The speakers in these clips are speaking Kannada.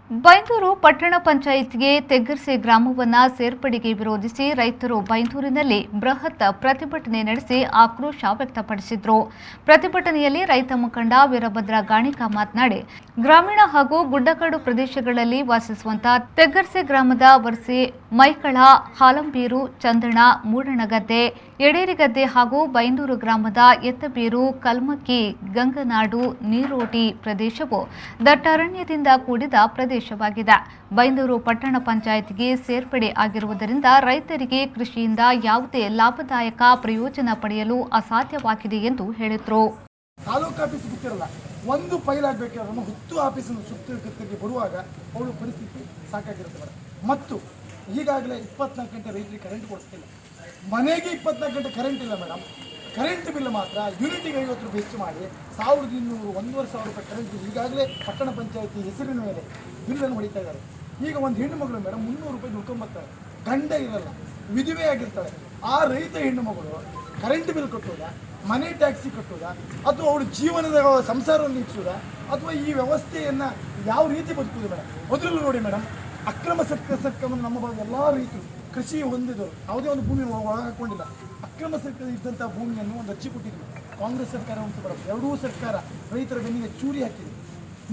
ಬೈಂದೂರು ಪಟ್ಟಣ ಪಂಚಾಯತ್ಗೆ ತೆಗ್ಗರ್ಸೆ ಗ್ರಾಮವನ್ನ ಸೇರ್ಪಡೆಗೆ ವಿರೋಧಿಸಿ ರೈತರು ಬೈಂದೂರಿನಲ್ಲಿ ಬೃಹತ್ ಪ್ರತಿಭಟನೆ ನಡೆಸಿ ಆಕ್ರೋಶ ವ್ಯಕ್ತಪಡಿಸಿದರು. ಪ್ರತಿಭಟನೆಯಲ್ಲಿ ರೈತ ಮುಖಂಡ ವೀರಭದ್ರ ಗಾಣಿಕ ಮಾತನಾಡಿ, ಗ್ರಾಮೀಣ ಹಾಗೂ ಗುಡ್ಡಗಾಡು ಪ್ರದೇಶಗಳಲ್ಲಿ ವಾಸಿಸುವಂತಹ ತೆಗ್ಗರ್ಸೆ ಗ್ರಾಮದ ವರ್ಸೆ, ಮೈಕಳ, ಹಾಲಂಬೀರು, ಚಂದಣ, ಮೂಡಣಗದ್ದೆ, ಎಡೇರಿಗದ್ದೆ ಹಾಗೂ ಬೈಂದೂರು ಗ್ರಾಮದ ಎತ್ತಬೀರು, ಕಲ್ಮಕ್ಕಿ, ಗಂಗನಾಡು, ನೀರೋಟಿ ಪ್ರದೇಶವು ದಟ್ಟಾರಣ್ಯದಿಂದ ಕೂಡಿದ ಪ್ರದೇಶವಾಗಿದೆ. ಬೈಂದೂರು ಪಟ್ಟಣ ಪಂಚಾಯತ್ಗೆ ಸೇರ್ಪಡೆ ಆಗಿರುವುದರಿಂದ ರೈತರಿಗೆ ಕೃಷಿಯಿಂದ ಯಾವುದೇ ಲಾಭದಾಯಕ ಪ್ರಯೋಜನ ಪಡೆಯಲು ಅಸಾಧ್ಯವಾಗಿದೆ ಎಂದು ಹೇಳಿದರು. ತಾಲೂಕು ಆಫೀಸ್ ಬಿಟ್ಟಿರಲ್ಲ, ಒಂದು ಫೈಲ್ ಆಗಬೇಕಾದ್ರೆ 10 ಆಫೀಸನ್ನು ಸುತ್ತಲಿಗೆ ಬರುವಾಗ ಅವಳು ಪರಿಸ್ಥಿತಿ ಸಾಕಾಗಿರುತ್ತೆ. ಮತ್ತು ಈಗಾಗಲೇ 24 ಗಂಟೆ ರೈತರಿಗೆ ಕರೆಂಟ್ ಕೊಡಿಸ್ತಿಲ್ಲ, ಮನೆಗೆ 24 ಗಂಟೆ ಕರೆಂಟ್ ಇಲ್ಲ ಮೇಡಮ್. ಕರೆಂಟ್ ಬಿಲ್ ಮಾತ್ರ ಯೂನಿಟಿಗೆ 50 ರೂಪಾಯಿ ಹೆಚ್ಚು ಮಾಡಿ 1200 1,500 ರೂಪಾಯಿ ಕರೆಂಟ್ ಬಿಲ್ ಈಗಾಗಲೇ ಪಟ್ಟಣ ಪಂಚಾಯತಿ ಹೆಸರಿನ ಮೇಲೆ ಬಿಲ್ಲನ್ನು ಹೊಡಿತಾ ಇದ್ದಾರೆ. ಈಗ ಒಂದು ಹೆಣ್ಣು ಮಗಳು ಮೇಡಮ್ 300 ರೂಪಾಯಿ ದುಡ್ಕೊಂಬರ್ತಾರೆ, ಗಂಡ ಇರಲ್ಲ, ವಿಧವೆ ಆಗಿರ್ತಾಳೆ. ಆ ರೈತ ಹೆಣ್ಣು ಮಗಳು ಕರೆಂಟ್ ಬಿಲ್ ಕಟ್ಟೋದಾ, ಮನೆ ಟ್ಯಾಕ್ಸಿ ಕಟ್ಟೋದಾ, ಅಥವಾ ಅವಳು ಜೀವನದ ಸಂಸಾರವನ್ನು ಇಚ್ಚೋದಾ, ಅಥವಾ ಈ ವ್ಯವಸ್ಥೆಯನ್ನು ಯಾವ ರೀತಿ ಬದುಕುವುದು ಮೇಡಮ್? ಮೊದಲು ನೋಡಿ ಮೇಡಮ್, ಅಕ್ರಮ ಸರ್ಕವನ್ನು ನಮ್ಮ ಭಾಗದ ಎಲ್ಲ ರೈತರು ಕೃಷಿ ಹೊಂದಿದವರು ಯಾವುದೇ ಒಂದು ಭೂಮಿ ಒಳಗಾಕೊಂಡಿಲ್ಲ. ಅಕ್ರಮ ಸರ್ಕಾರ ಇದ್ದಂಥ ಭೂಮಿಯನ್ನು ಒಂದು ಅರ್ಜಿ ಕೊಟ್ಟಿದ್ವಿ. ಕಾಂಗ್ರೆಸ್ ಸರ್ಕಾರ ಉಂಟು ಮೇಡಮ್, ಎರಡೂ ಸರ್ಕಾರ ರೈತರ ಬೆನ್ನಿಗೆ ಚೂರಿ ಹಾಕಿದ್ವಿ.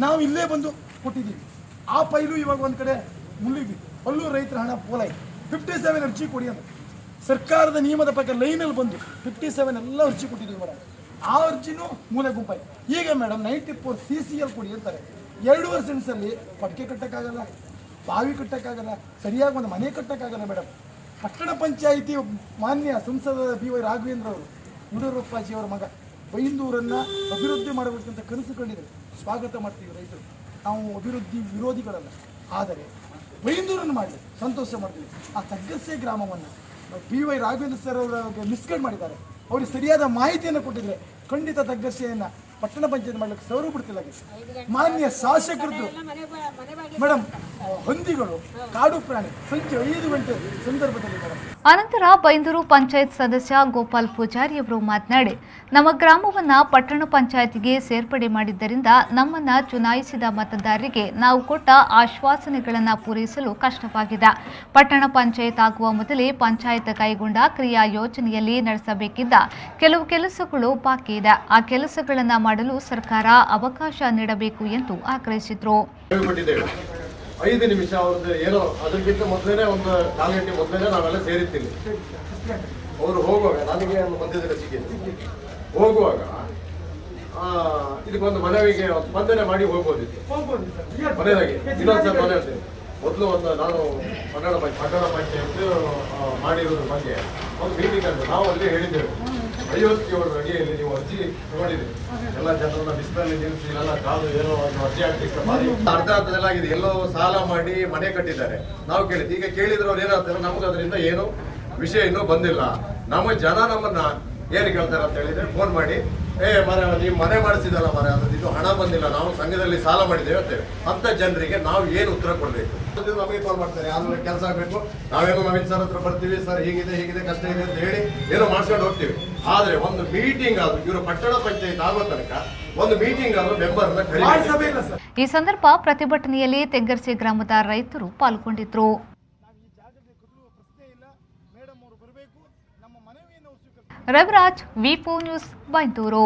ನಾವು ಇಲ್ಲೇ ಬಂದು ಕೊಟ್ಟಿದ್ದೀವಿ. ಆ ಫೈಲು ಇವಾಗ ಒಂದು ಕಡೆ ಮುಳ್ಳಿದ್ವಿ, ಅಲ್ಲೂ ರೈತರ ಹಣ ಪೋಲಾಯಿತು. 57 ಅರ್ಜಿ ಕೊಡಿ ಅಂತ ಸರ್ಕಾರದ ನಿಯಮದ ಪ್ರಕಾರ ಲೈನಲ್ಲಿ ಬಂದು 57 ಎಲ್ಲ ಅರ್ಜಿ ಕೊಟ್ಟಿದ್ದೀವಿ ಮೇಡಮ್. ಆ ಅರ್ಜಿನೂ ಮೂಲೆ ಗುಂಪಾಯಿ. ಈಗ ಮೇಡಮ್ 94 CCL ಕೊಡಿ ಅಂತಾರೆ. 2.5 ಸೆನ್ಸಲ್ಲಿ ಪಟ್ಕೆ ಕಟ್ಟಕ್ಕಾಗಲ್ಲ, ಬಾವಿ ಕಟ್ಟಕ್ಕಾಗಲ್ಲ, ಸರಿಯಾಗಿ ಒಂದು ಮನೆ ಕಟ್ಟಕ್ಕಾಗಲ್ಲ ಮೇಡಮ್. ಪಟ್ಟಣ ಪಂಚಾಯಿತಿ ಮಾನ್ಯ ಸಂಸದ BY ರಾಘವೇಂದ್ರ ಅವರು, ಯಡಿಯೂರಪ್ಪಾಜಿಯವರ ಮಗ, ಬೈಂದೂರನ್ನು ಅಭಿವೃದ್ಧಿ ಮಾಡಬೇಕಂತ ಕನಸು ಕಂಡಿದ್ದಾರೆ. ಸ್ವಾಗತ ಮಾಡ್ತೀವಿ ರೈತರು, ನಾವು ಅಭಿವೃದ್ಧಿ ವಿರೋಧಿಗಳಲ್ಲ. ಆದರೆ ಬೈಂದೂರನ್ನು ಮಾಡಲಿ ಸಂತೋಷ ಮಾಡ್ತೀವಿ. ಆ ತೆಗ್ಗರ್ಸೆ ಗ್ರಾಮವನ್ನು BY ರಾಘವೇಂದ್ರ ಸರ್ ಅವರಿಗೆ ಮಿಸ್ಗೈಡ್ ಮಾಡಿದ್ದಾರೆ. ಅವ್ರಿಗೆ ಸರಿಯಾದ ಮಾಹಿತಿಯನ್ನು ಕೊಟ್ಟಿದ್ರೆ ಖಂಡಿತ ತೆಗ್ಗರ್ಸೆಯನ್ನು ಪಟ್ಟಣ ಪಂಚಾಯತ್ ಮಾಡಲಿಕ್ಕೆ ಸೌರು ಬಿಡ್ತಿಲ್ಲ. ಮಾನ್ಯ ಶಾಸಕರದ್ದು ಮೇಡಮ್, ಹಂದಿಗಳು, ಕಾಡು ಪ್ರಾಣಿ ಸಂಜೆ 5 ಗಂಟೆ ಸಂದರ್ಭದಲ್ಲಿ ಮೇಡಮ್. ಅನಂತರ ಬೈಂದೂರು ಪಂಚಾಯತ್ ಸದಸ್ಯ ಗೋಪಾಲ್ ಪೂಜಾರಿ ಅವರು ಮಾತನಾಡಿ, ನಮ್ಮ ಗ್ರಾಮವನ್ನ ಪಟ್ಟಣ ಪಂಚಾಯತ್ಗೆ ಸೇರ್ಪಡೆ ಮಾಡಿದ್ದರಿಂದ ನಮ್ಮನ್ನ ಚುನಾಯಿಸಿದ ಮತದಾರರಿಗೆ ನಾವು ಕೊಟ್ಟ ಆಶ್ವಾಸನೆಗಳನ್ನು ಪೂರೈಸಲು ಕಷ್ಟವಾಗಿದೆ. ಪಟ್ಟಣ ಪಂಚಾಯತ್ ಆಗುವ ಮೊದಲೇ ಪಂಚಾಯತ್ ಕೈಗೊಂಡ ಕ್ರಿಯಾ ಯೋಜನೆಯಲ್ಲಿ ನಡೆಸಬೇಕಿದ್ದ ಕೆಲವು ಕೆಲಸಗಳು ಬಾಕಿ ಇದೆ. ಆ ಕೆಲಸಗಳನ್ನು ಮಾಡಲು ಸರ್ಕಾರ ಅವಕಾಶ ನೀಡಬೇಕು ಎಂದು ಆಗ್ರಹಿಸಿದರು. 5 ನಿಮಿಷ ಅವ್ರದ್ದು ಏನೋ ಅದಕ್ಕಿಂತ ಮೊದಲೇ ಒಂದು 4 ಗಂಟೆ ಮೊದಲೇ ನಾವೆಲ್ಲ ಸೇರಿರ್ತೀವಿ. ಅವರು ಹೋಗುವಾಗ ನನಗೆ ಒಂದು ಮಧ್ಯದಲ್ಲಿ ಸಿಕ್ಕಿದ್ದು, ಹೋಗುವಾಗ ಇದಕ್ಕೊಂದು ಮನವಿಗೆ ಸ್ಪಂದನೆ ಮಾಡಿ ಹೋಗ್ಬೋದಿತ್ತು. ಮನೆಯಾಗೆ ಇನ್ನೊಂದ್ಸಲ ಮನೆ ಮೊದಲು ಒಂದು ನಾನು ಪಟ್ಟಣ ಪಂಚಾಯತ್ ಮಾಡಿರೋದ್ರ ಬಗ್ಗೆ ಒಂದು ಮೀಟಿಂಗ್ ಅಂತ ನಾವು ಅಲ್ಲಿ ಹೇಳಿದ್ದೇವೆ. 57 ಅಡಿಯಲ್ಲಿ ನೀವು ಅರ್ಜಿ ತಗೊಂಡಿದ್ದೀರಿ, ಎಲ್ಲ ಜನರನ್ನ ಬಿಸಿಲಲ್ಲಿ ನಿಲ್ಲಿಸಿ ಎಲ್ಲ ಕಾದು ಏನೋ ಒಂದು ಅರ್ಜಿ ಹಾಕ್ಲಿಕ್ಕೆ ಅರ್ಧದಲ್ಲಾಗಿದೆ. ಎಲ್ಲೋ ಸಾಲ ಮಾಡಿ ಮನೆ ಕಟ್ಟಿದ್ದಾರೆ. ನಾವು ಕೇಳಿದ್ವಿ, ಈಗ ಕೇಳಿದ್ರೆ ಅವ್ರು ಏನಾಗ್ತಾರೆ, ನಮ್ಗೆ ಅದರಿಂದ ಏನು ವಿಷಯ ಇನ್ನೂ ಬಂದಿಲ್ಲ. ನಮ್ಮ ಜನ ನಮ್ಮನ್ನ ಏನು ಕೇಳ್ತಾರೆ ಅಂತ ಹೇಳಿದ್ರೆ ಫೋನ್ ಮಾಡಿ, ನೀವು ಮನೆ ಮಾಡಿಸಿದಲ್ಲ ಅದ್ರದ್ದು ಇದು ಹಣ ಬಂದಿಲ್ಲ, ನಾವು ಸಂಘದಲ್ಲಿ ಸಾಲ ಮಾಡಿದ್ದೇವೆ ಅಂತೇವೆ. ಅಂತ ಜನರಿಗೆ ನಾವು ಏನು ಉತ್ತರ ಕೊಡಬೇಕು? ನಮಗೆ ಕಾಲ್ ಮಾಡ್ತಾರೆ, ಯಾರು ಕೆಲಸ ಆಗಬೇಕು, ನಾವೇನೋ ನವೀನ್ ಸರ್ ಹತ್ರ ಬರ್ತೀವಿ, ಸರ್ ಹೀಗಿದೆ ಕಷ್ಟ ಇದೆ ಅಂತ ಹೇಳಿ ಏನೋ ಮಾಡ್ಸ್ಕೊಂಡು ಹೋಗ್ತೀವಿ. ಆದ್ರೆ ಒಂದು ಮೀಟಿಂಗ್ ಆದ್ರೂ ಇವರು ಪಟ್ಟಣ ಪಂಚಾಯತ್ ಆಗೋ ತನಕ ಒಂದು ಮೀಟಿಂಗ್ ಆದ್ರೂ ಮೆಂಬರ್ನ ಕರೆಯಲ್ಲ. ಈ ಸಂದರ್ಭ ಪ್ರತಿಭಟನೆಯಲ್ಲಿ ತೆಗ್ಗರ್ಸೆ ಗ್ರಾಮದ ರೈತರು ಪಾಲ್ಗೊಂಡಿದ್ರು. Raviraj, V4 news, Byndoor.